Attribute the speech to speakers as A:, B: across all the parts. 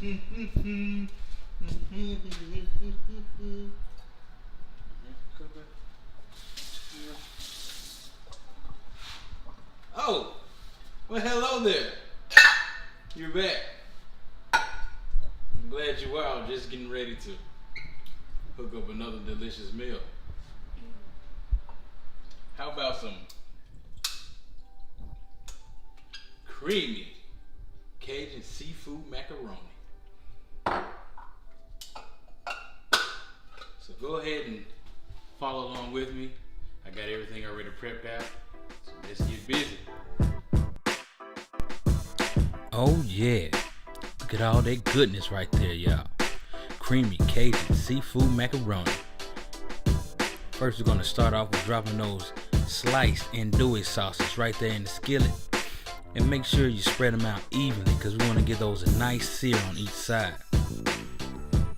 A: Oh, well, hello there. You're back. I'm glad you are. I was just getting ready to hook up another delicious meal. How about some creamy Cajun seafood macaroni? So go ahead and follow along with me. I got everything already prepped out. So let's get busy. Oh yeah, look at all that goodness right there, y'all. Creamy Cajun seafood macaroni. First we're gonna start off with dropping those sliced andouille sausage right there in the skillet. And make sure you spread them out evenly because we want to get those a nice sear on each side.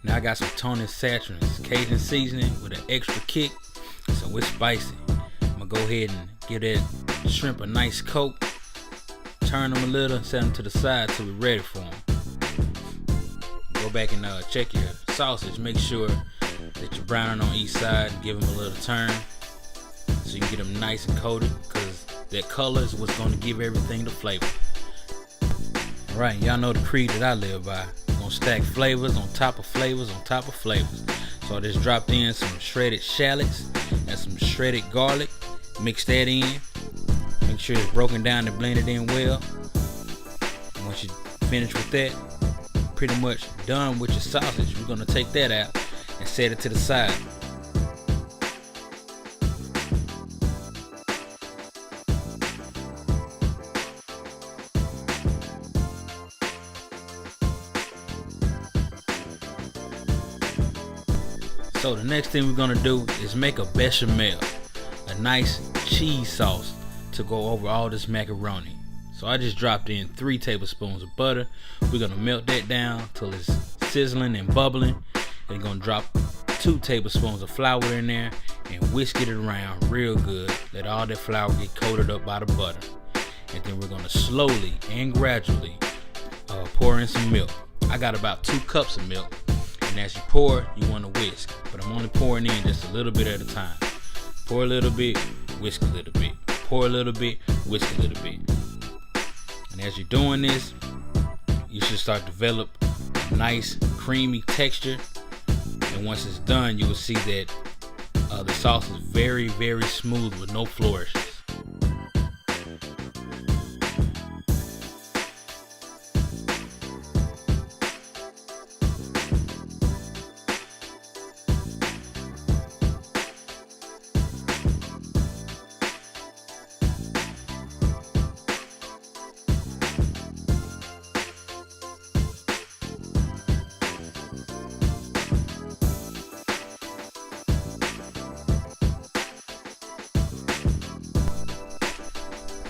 A: Now I got some toning saturins, Cajun seasoning with an extra kick, so it's spicy. I'm gonna go ahead and give that shrimp a nice coat, turn them a little, and set them to the side till we're ready for them. Go back and check your sausage, make sure that you're browning on each side, and give them a little turn so you can get them nice and coated, because that color is what's going to give everything the flavor. Alright, y'all know the creed that I live by. I'm going to stack flavors on top of flavors on top of flavors. So I just dropped in some shredded shallots and some shredded garlic. Mix that in. Make sure it's broken down and blended in well. And once you finish with that, pretty much done with your sausage. We're going to take that out and set it to the side. So the next thing we're gonna do is make a bechamel, a nice cheese sauce to go over all this macaroni. So I just dropped in 3 tablespoons of butter. We're gonna melt that down till it's sizzling and bubbling. And gonna drop 2 tablespoons of flour in there and whisk it around real good. Let all that flour get coated up by the butter. And then we're gonna slowly and gradually pour in some milk. I got about 2 cups of milk. And as you pour, you want to whisk, but I'm only pouring in just a little bit at a time. Pour a little bit, whisk a little bit. Pour a little bit, whisk a little bit. And as you're doing this, you should start to develop a nice creamy texture. And once it's done, you will see that the sauce is very, very smooth with no flourishes.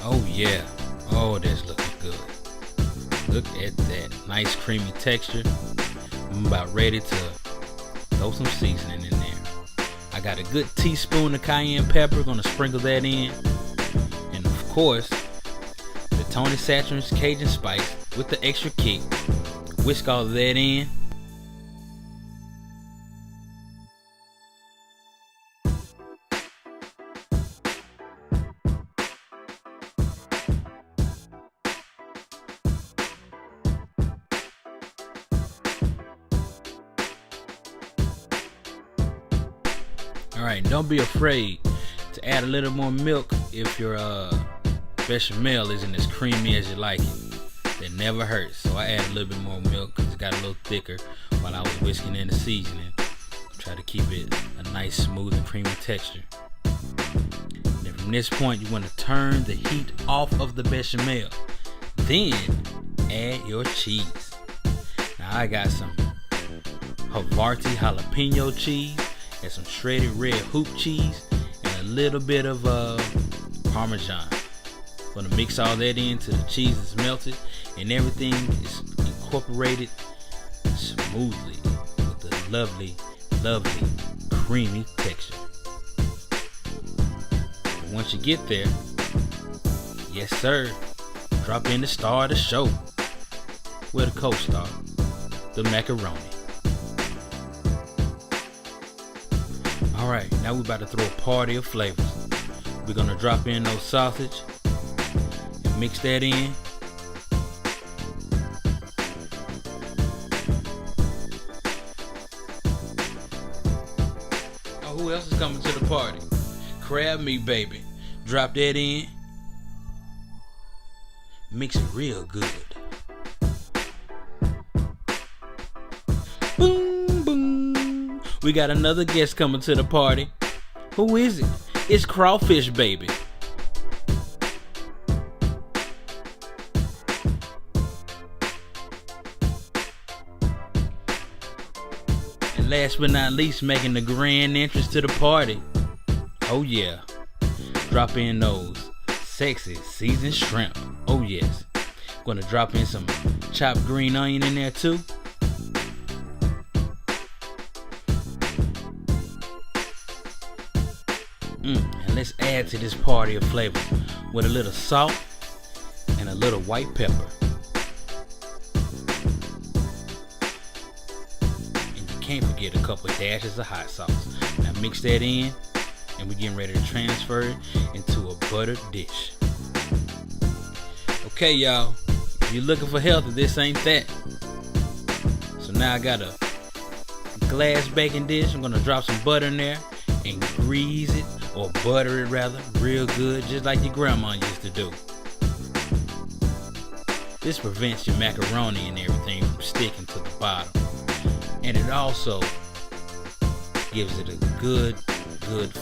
A: Oh yeah, oh that's looking good. Look at that, nice creamy texture. I'm about ready to throw some seasoning in there. I got a good teaspoon of cayenne pepper, gonna sprinkle that in. And of course, the Tony Saturn's Cajun spice with the extra kick. Whisk all of that in. Alright, don't be afraid to add a little more milk if your bechamel isn't as creamy as you like it. That never hurts. So I add a little bit more milk because it got a little thicker while I was whisking in the seasoning. Try to keep it a nice smooth and creamy texture. Then from this point you want to turn the heat off of the bechamel. Then add your cheese. Now I got some Havarti jalapeno cheese and some shredded red hoop cheese and a little bit of Parmesan. Gonna mix all that in till the cheese is melted and everything is incorporated smoothly with the lovely, lovely creamy texture. And once you get there, yes sir, drop in the star of the show. Where the co-star, the macaroni. Alright, now we're about to throw a party of flavors. We're gonna drop in those sausage and mix that in. Oh, who else is coming to the party? Crab meat, baby. Drop that in. Mix it real good. Boom, boom. We got another guest coming to the party. Who is it? It's Crawfish, baby. And last but not least, making the grand entrance to the party. Oh yeah. Drop in those sexy seasoned shrimp. Oh yes. Gonna drop in some chopped green onion in there too. And let's add to this party of flavors with a little salt and a little white pepper. And you can't forget a couple of dashes of hot sauce. Now mix that in, and we're getting ready to transfer it into a buttered dish. Okay, y'all, if you're looking for healthy, this ain't that. So now I got a glass baking dish. I'm gonna drop some butter in there and grease it, or butter it rather, real good, just like your grandma used to do. This prevents your macaroni and everything from sticking to the bottom. And it also gives it a good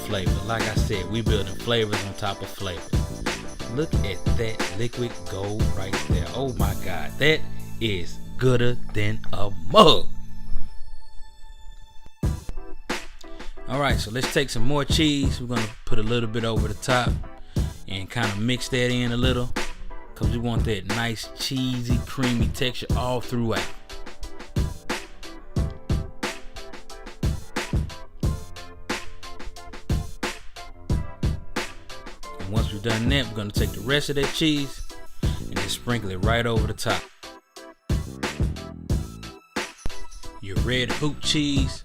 A: flavor. Like I said, we building flavors on top of flavors. Look at that liquid gold right there. Oh my God, that is gooder than a mug. Alright, so let's take some more cheese. We're gonna put a little bit over the top and kind of mix that in a little, because we want that nice cheesy creamy texture all throughout. And once we've done that, we're gonna take the rest of that cheese and just sprinkle it right over the top. Your red hoop cheese,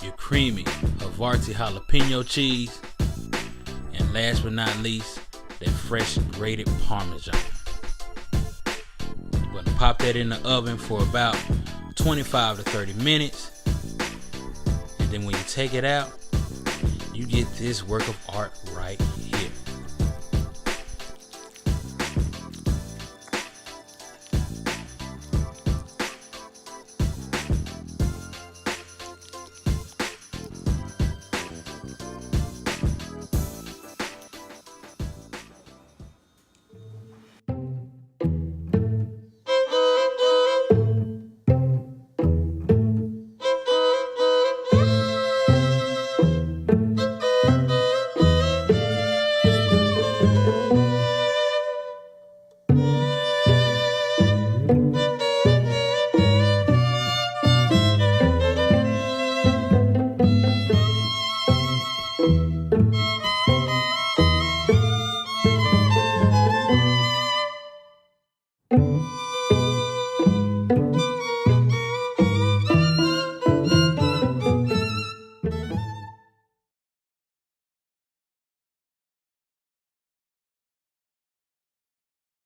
A: your creamy Havarti jalapeno cheese, and last but not least, that fresh grated Parmesan. We're going to pop that in the oven for about 25 to 30 minutes. And then when you take it out, you get this work of art right